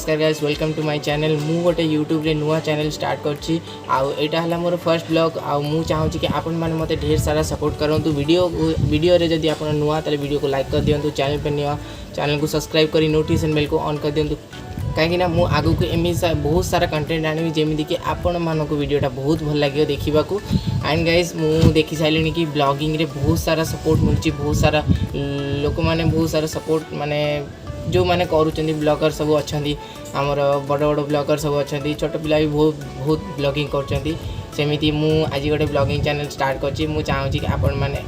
नमस्कार guys welcome to my channel मु गोटे यूट्यूब रे नुआ चैनल स्टार्ट करछि आउ एटा हला मोर फर्स्ट ब्लॉग आउ मु चाहू कि आपन माने मते ढेर सारा सपोर्ट करंतु वीडियो रे जदी आपन नुआ तले वीडियो को लाइक कर दियंतु चैनल पे नुआ चैनल को सब्सक्राइब करी नोटिफिकेशन बेल को ऑन कर दियंतु कहीं ना मु आगु को एमी बहुत सारा कंटेंट आनी जेमिति कि आपण मानको वीडियोटा बहुत भल लागियो देखिबा को एंड गाइस मु देखि साइलिनी कि ब्लॉगिंग रे बहुत सारा सपोर्ट मिलची बहुत सारा लोक माने बहुत सारा सपोर्ट माने जो माने करूचंदी ब्लॉगर सब अच्छी आमर बड़ बड़ ब्लॉगर सब अच्छी छोट पिला भी बहुत ब्लॉगिंग करचंदी सेमिति मु आज गोटे ब्लॉगिंग चैनल स्टार्ट करछि मु चाहूँ कि आपण माने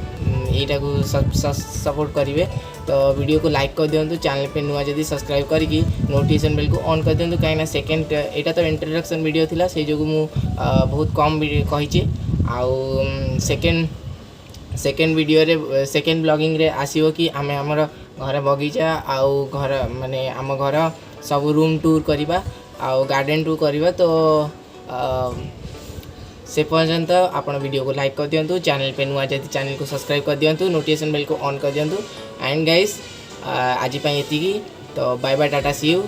एटा को सपोर्ट करेंगे तो वीडियो को लाइक कर दिंतु चैनल पे नुआ जदी सब्सक्राइब करी नोटिफिकेशन बेल को ऑन कर दिंतु कहीं सेकेंड एटा तो इंट्रोडक्शन वीडियो थिला से जो मु बहुत कम कही आउ सेकेंड वीडियो रे सेकेंड ब्लॉगिंग रे आसीबो कि आमे हमर घर बगीचा आउ घर माने आम घर सब रूम टूर करवा आउ गार्डन टूर करवा तो से पर्यंत आपण वीडियो को लाइक कर दिंतु चैनल पे नुआ जदी चैनल को सब्सक्राइब कर दिंतु नोटिफिकेशन बेल को ऑन कर दिंतु एंड गाइस आज एतिकी तो bye bye tata see you.